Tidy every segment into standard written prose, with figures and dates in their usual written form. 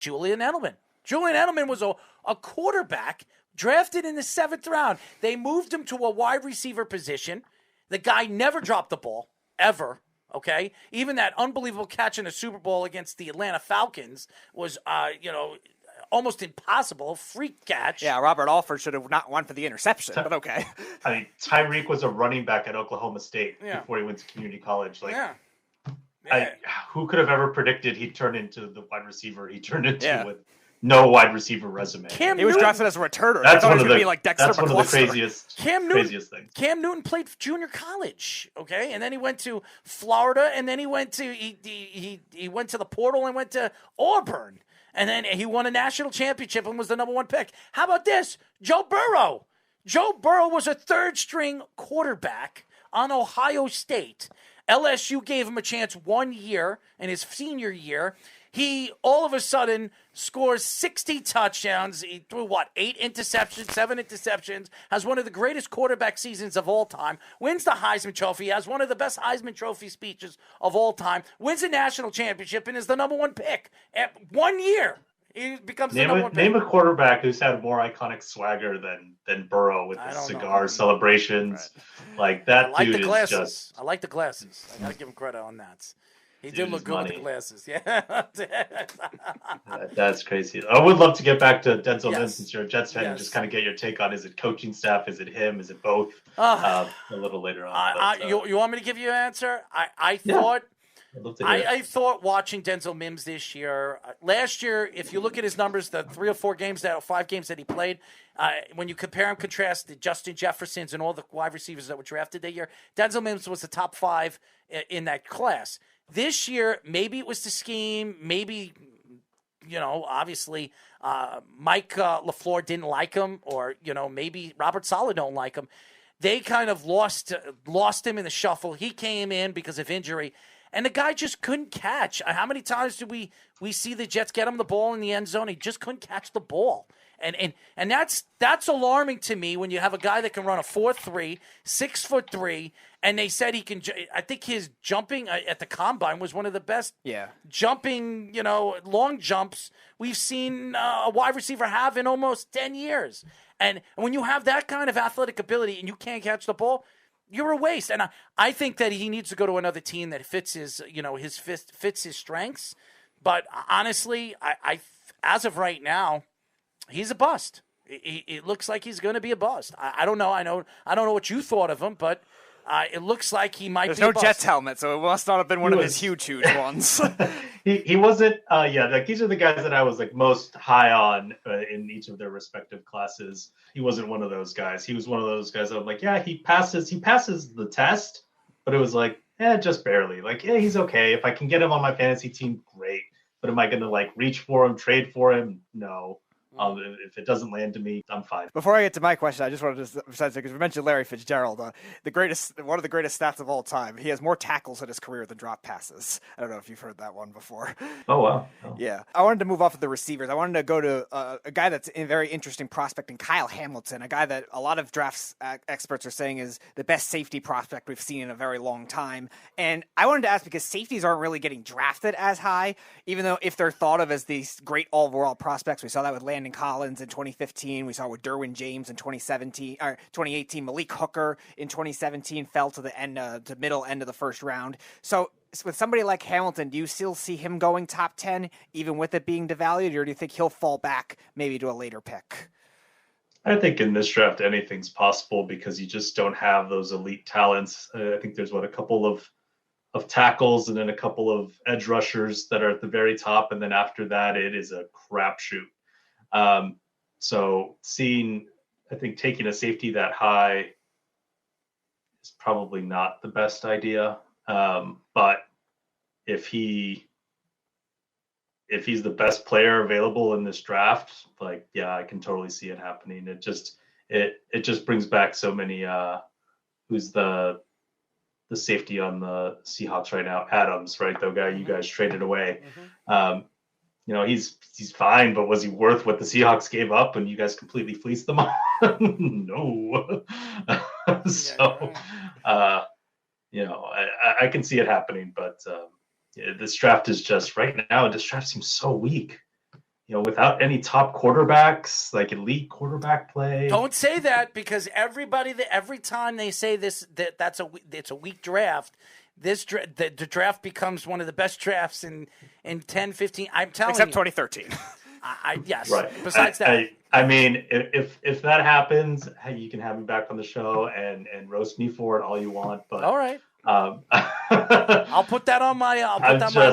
Julian Edelman. Julian Edelman was a quarterback drafted in the 7th round. They moved him to a wide receiver position. The guy never dropped the ball, ever, okay? Even that unbelievable catch in the Super Bowl against the Atlanta Falcons was, almost impossible. Freak catch. Yeah, Robert Alford should have not won for the interception, but okay. I mean, Tyreek was a running back at Oklahoma State before he went to community college. Who could have ever predicted he'd turn into the wide receiver he turned into with no wide receiver resume? He was drafted as a returner. That's one of the craziest things. Cam Newton played junior college, okay, and then he went to Florida, and then he went to he went to the portal and went to Auburn. And then he won a national championship and was the number 1 pick. How about this? Joe Burrow. Joe Burrow was a 3rd-string quarterback on Ohio State. LSU gave him a chance 1 year in his senior year. He all of a sudden scores 60 touchdowns. He threw, 8 interceptions, 7 interceptions, has one of the greatest quarterback seasons of all time, wins the Heisman Trophy, has one of the best Heisman Trophy speeches of all time, wins a national championship, and is the number 1 pick. At 1 year, he becomes the number 1 pick. Name a quarterback who's had more iconic swagger than Burrow with the cigar celebrations. Right. Like, that dude is just... I like the glasses. I got to give him credit on that. He did look good with the glasses. Yeah. That's crazy. I would love to get back to Denzel Mims since you're a Jets fan and just kind of get your take on, is it coaching staff? Is it him? Is it both? A little later on. You want me to give you an answer? I thought watching Denzel Mims this year, last year, if you look at his numbers, the 3 or 4 games, 5 games that he played, when you compare and contrast the Justin Jeffersons and all the wide receivers that were drafted that year, Denzel Mims was the top 5 in that class. This year, maybe it was the scheme. Maybe, obviously Mike LaFleur didn't like him, or, maybe Robert Saleh don't like him. They kind of lost him in the shuffle. He came in because of injury, and the guy just couldn't catch. How many times do we see the Jets get him the ball in the end zone? He just couldn't catch the ball. And that's alarming to me when you have a guy that can run a 4.3, 6'3", and they said he can. I think his jumping at the combine was one of the best. Jumping, long jumps we've seen a wide receiver have in almost 10 years. And when you have that kind of athletic ability and you can't catch the ball, you're a waste. And I think that he needs to go to another team that fits his fits his strengths. But honestly, I as of right now, he's a bust. It looks like he's going to be a bust. I don't know. I don't know what you thought of him, but it looks like he might be a bust. There's no Jets helmet, so it must not have been one of his huge ones. He wasn't. These are the guys that I was most high on in each of their respective classes. He wasn't one of those guys. He was one of those guys that I'm like, he passes the test, but it was just barely. He's okay. If I can get him on my fantasy team, great. But am I going to reach for him, trade for him? No. If it doesn't land to me, I'm fine. Before I get to my question, I just wanted to emphasize, because we mentioned Larry Fitzgerald, one of the greatest stats of all time. He has more tackles in his career than drop passes. I don't know if you've heard that one before. Oh, wow. Oh. Yeah. I wanted to move off of the receivers. I wanted to go to a guy that's a very interesting prospect in Kyle Hamilton, a guy that a lot of drafts experts are saying is the best safety prospect we've seen in a very long time. And I wanted to ask, because safeties aren't really getting drafted as high, even though if they're thought of as these great overall prospects. We saw that with Landon Collins in 2015. We saw with Derwin James in 2018. Malik Hooker in 2017 fell to the middle end of the first round. So with somebody like Hamilton, do you still see him going top 10, even with it being devalued, or do you think he'll fall back maybe to a later pick? I think in this draft, anything's possible because you just don't have those elite talents. I think there's a couple of tackles and then a couple of edge rushers that are at the very top. And then after that, it is a crapshoot. So I think taking a safety that high is probably not the best idea. But if he's the best player available in this draft, I can totally see it happening. It just brings back so many, who's the safety on the Seahawks right now, Adams, right? The guy you guys traded away. Mm-hmm. He's fine, but was he worth what the Seahawks gave up and you guys completely fleeced them? No. So, I can see it happening, but this draft is just right now. This draft seems so weak. without any top quarterbacks, like elite quarterback play. Don't say that, because every time they say this, it's a weak draft. The draft becomes one of the best drafts in 10, 15. I'm telling Except you. 2013. Yes. Right. Besides that. I mean, if that happens, hey, you can have me back on the show and roast me for it all you want. But all right. I'll put that on my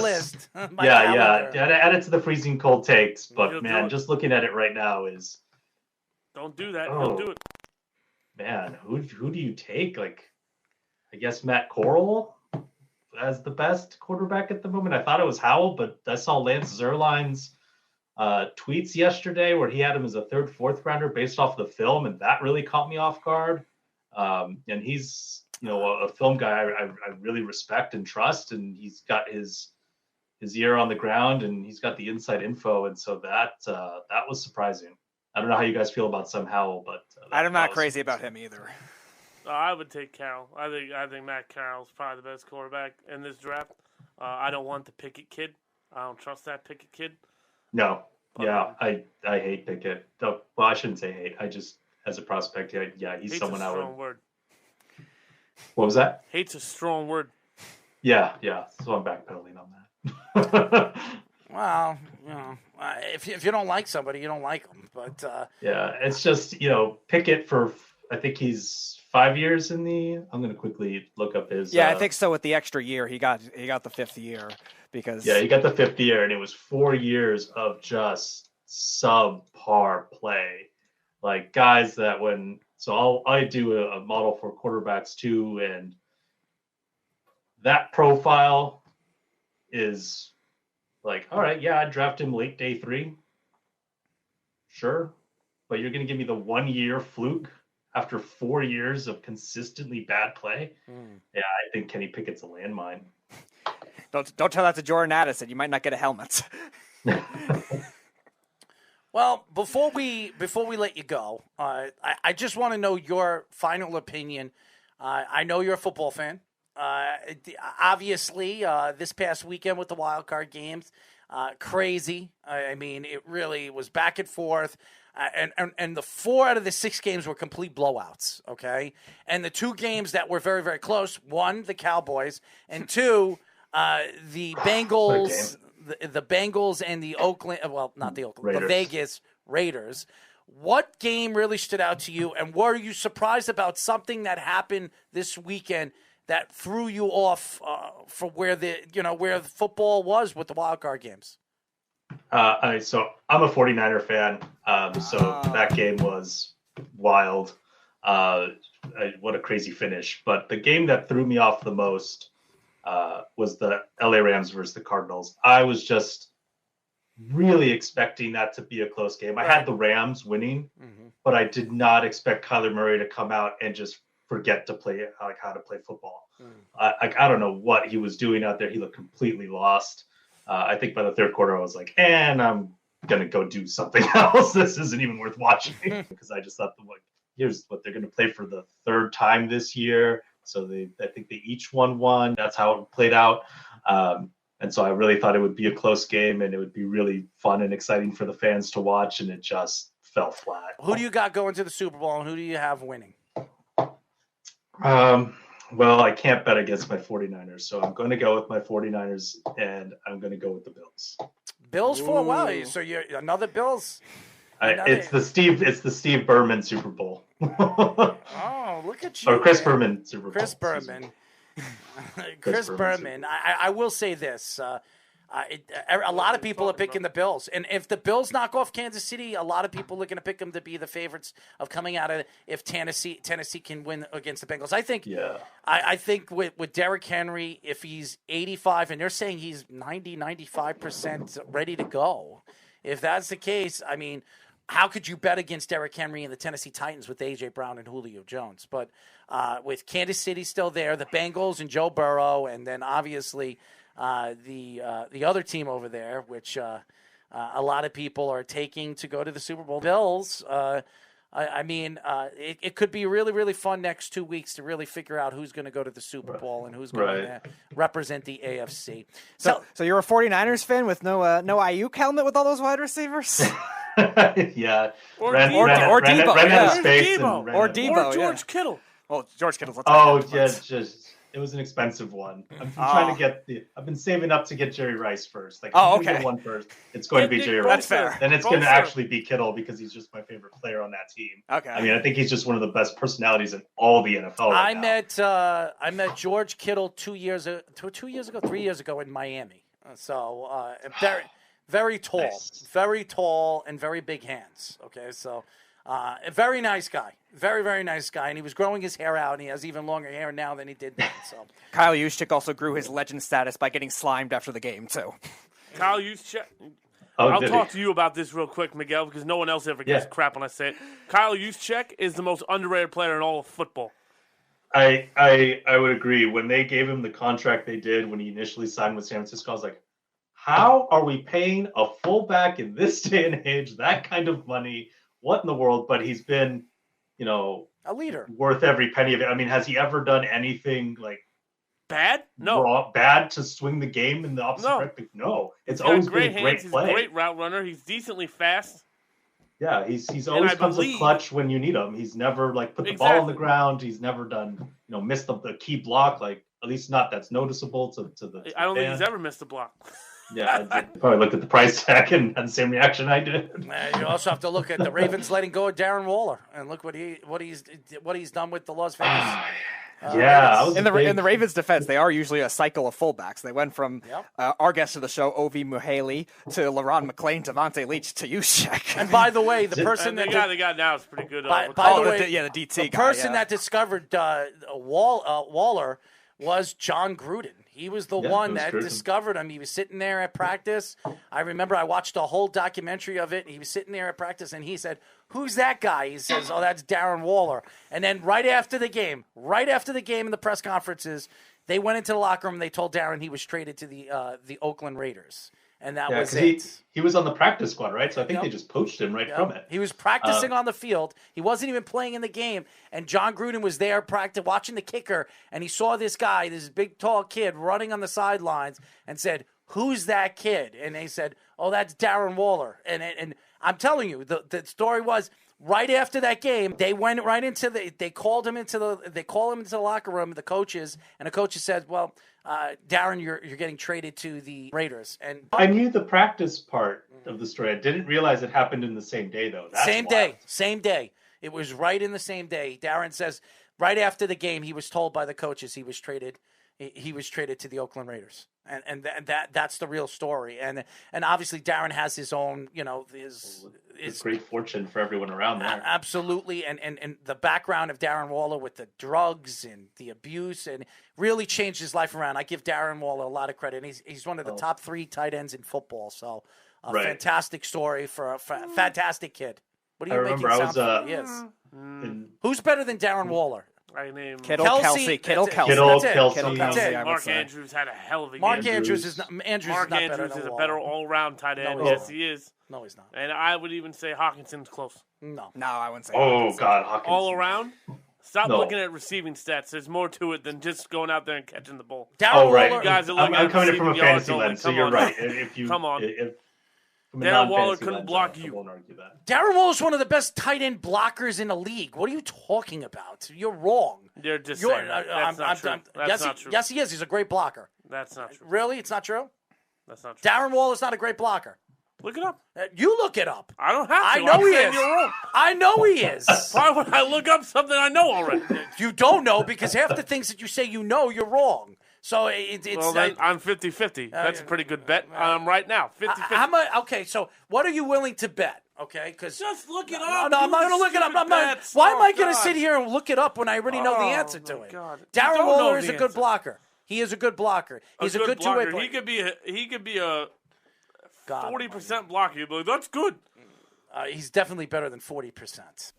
list. Yeah. Add it to the freezing cold takes. But You'll man, just looking at it right now is. Don't do that. Don't do it. Man, who do you take? Like, I guess Matt Corral as the best quarterback at the moment. I thought it was Howell, but I saw Lance Zierlein's tweets yesterday where he had him as a third, fourth rounder based off the film, and that really caught me off guard. And he's a film guy I really respect and trust, and he's got his ear on the ground and he's got the inside info, and so that was surprising. I don't know how you guys feel about Sam Howell, but I'm not crazy about him either. I would take Carroll. I think Matt Carroll's probably the best quarterback in this draft. I don't want the Pickett kid. I don't trust that Pickett kid. No. Yeah, I hate Pickett. Well, I shouldn't say hate. I just, as a prospect, he's someone I would. Hate's a strong word. What was that? Hate's a strong word. Yeah. So I'm backpedaling on that. Well, if you don't like somebody, you don't like them. But yeah, it's just Pickett for, I think he's 5 years in the. I'm going to quickly look up his. Yeah, I think so. With the extra year, he got the fifth year because. Yeah, he got the fifth year, and it was 4 years of just subpar play, like guys that when. So I do a model for quarterbacks too, and that profile is like, all right, yeah, I'd draft him late day 3. Sure. But you're going to give me the 1 year fluke after 4 years of consistently bad play? Yeah, I think Kenny Pickett's a landmine. Don't tell that to Jordan Addison. You might not get a helmet. Well, before we let you go, I just want to know your final opinion. I know you're a football fan. Obviously, this past weekend with the wild card games, crazy. I mean, it really was back and forth. And the 4 out of the 6 games were complete blowouts, okay? And the 2 games that were very, very close, 1, the Cowboys, and 2, the Bengals, the Bengals and the Oakland, well, not the Oakland, Raiders. The Vegas Raiders. What game really stood out to you, and were you surprised about something that happened this weekend that threw you off for where the football was with the wild card games? So I'm a 49er fan. So that game was wild. What a crazy finish. But the game that threw me off the most was the LA Rams versus the Cardinals. I was just really expecting that to be a close game. I had the Rams winning, but I did not expect Kyler Murray to come out and just forget to play how to play football. I don't know what he was doing out there. He looked completely lost. I think by the third quarter, I was like, and I'm going to go do something else. This isn't even worth watching because I just thought, here's what they're going to play for the 3rd time this year. So I think they each won 1. That's how it played out. And so I really thought it would be a close game and it would be really fun and exciting for the fans to watch. And it just fell flat. Who do you got going to the Super Bowl and who do you have winning? Well, I can't bet against my 49ers, so I'm going to go with my 49ers, and I'm going to go with the Bills. Bills for a while, so you're another Bills. It's the Steve Berman Super Bowl. Oh, look at you! Or Chris Berman Super Bowl. Chris Berman. Chris Berman. I will say this. A lot of people are picking the Bills. And if the Bills knock off Kansas City, a lot of people are going to pick them to be the favorites of coming out of it if Tennessee can win against the Bengals. I think I think with Derrick Henry, if he's 85, and they're saying he's 95% ready to go, if that's the case, I mean, how could you bet against Derrick Henry and the Tennessee Titans with A.J. Brown and Julio Jones? But with Kansas City still there, the Bengals and Joe Burrow, and then obviously the other team over there, which a lot of people are taking to go to the Super Bowl, Bills. I mean, it could be really, really fun next 2 weeks to really figure out who's going to go to the Super Bowl and who's going to represent the AFC. So you're a 49ers fan with no Ayuk helmet with all those wide receivers? Yeah. Or Debo. Or George Kittle. Well, George Kittle's. It was an expensive one. I'm trying to get I've been saving up to get Jerry Rice first. Like, okay. Get one first. It's going to be Jerry That's Rice. fair. Then it's going to actually be Kittle because he's just my favorite player on that team. Okay. I mean, I think he's just one of the best personalities in all the NFL. I met George Kittle 3 years ago in Miami. Very, very tall, very tall, and very big hands. Okay, so. A very nice guy. Very, very nice guy. And he was growing his hair out, and he has even longer hair now than he did then. So Kyle Juszczyk also grew his legend status by getting slimed after the game, too. Kyle Juszczyk. I'll talk to you about this real quick, Miguel, because no one else ever gives crap when I say it. Kyle Juszczyk is the most underrated player in all of football. I would agree. When they gave him the contract they did when he initially signed with San Francisco, I was like, how are we paying a fullback in this day and age that kind of money? What in the world? But he's been, a leader, worth every penny of it. I mean, has he ever done anything like bad? No. Bad to swing the game in the opposite direction? No. It's always been a great play. He's a great route runner. He's decently fast. Yeah, he's always comes up clutch when you need him. He's never put the ball on the ground. He's never done missed the key block, at least not that's noticeable to the. I don't think he's ever missed a block. Yeah, I probably looked at the price tag and had the same reaction I did. You also have to look at the Ravens letting go of Darren Waller and look what he's done with the Las Vegas. In the Ravens' defense, they are usually a cycle of fullbacks. They went from our guest of the show, Ovi Muhaley, to LaRon McClain, to Devontae Leach, to Juszczyk. And by the way, the person the guy they got now is pretty good. By the way, the DT guy. The person that discovered Waller was John Gruden. He was the one that discovered him. He was sitting there at practice. I remember I watched a whole documentary of it. He was sitting there at practice, and he said, "Who's that guy?" He says, "Oh, that's Darren Waller." And then right after the game in the press conferences, they went into the locker room and they told Darren he was traded to the Oakland Raiders. And that was it. He was on the practice squad, right? So I think they just poached him from it. He was practicing on the field. He wasn't even playing in the game. And John Gruden was there watching the kicker, and he saw this guy, this big, tall kid, running on the sidelines and said, "Who's that kid?" And they said, "Oh, that's Darren Waller." And I'm telling you, the story was right after that game, they went right into they called him into the locker room, the coaches, and the coaches said, "Well, Darren, you're getting traded to the Raiders." And I knew the practice part of the story. I didn't realize it happened in the same day, though. Same day. It was right in the same day. Darren says right after the game, he was told by the coaches he was traded. He was traded to the Oakland Raiders, and that's the real story. And obviously Darren has his own, his great fortune for everyone around there. Absolutely, and the background of Darren Waller with the drugs and the abuse, and really changed his life around. I give Darren Waller a lot of credit. And he's one of the top 3 tight ends in football. So fantastic story for a fantastic kid. What do you make it sound like he is? Who's better than Darren Waller? I name Kelsey. Mark Andrews had a hell of a game. Mark Andrews is not a better all-round tight end. Yes, he is. No, he's not. And I would even say Hawkinson's close. No, I wouldn't say. God, Hawkins. All around. Stop looking at receiving stats. There's more to it than just going out there and catching the ball. Right. You guys are I'm coming in from a fantasy lens, so you're right. Come on. Darren Waller couldn't block you. I won't argue that. Darren Waller is one of the best tight end blockers in the league. What are you talking about? You're wrong. You're just saying that's not true. Not true. Yes, he is. He's a great blocker. That's not true. Really? It's not true? That's not true. Darren Waller's not a great blocker. Look it up. You look it up. I don't have to. I know he is. You're wrong. I know he is. Why would I look up something I know already? You don't know because half the things that you say you know, you're wrong. So it's I'm 50-50. That's a pretty good bet. Right now, 50-50. Okay, so what are you willing to bet? Okay, because just look it up. No, I'm not going to look it up. Why am I going to sit here and look it up when I already know the answer to it? God. Darren Waller is a good blocker. He is a good blocker. He's a good two-way player. He could be a 40% blocker. You'd be like, that's good. He's definitely better than 40%.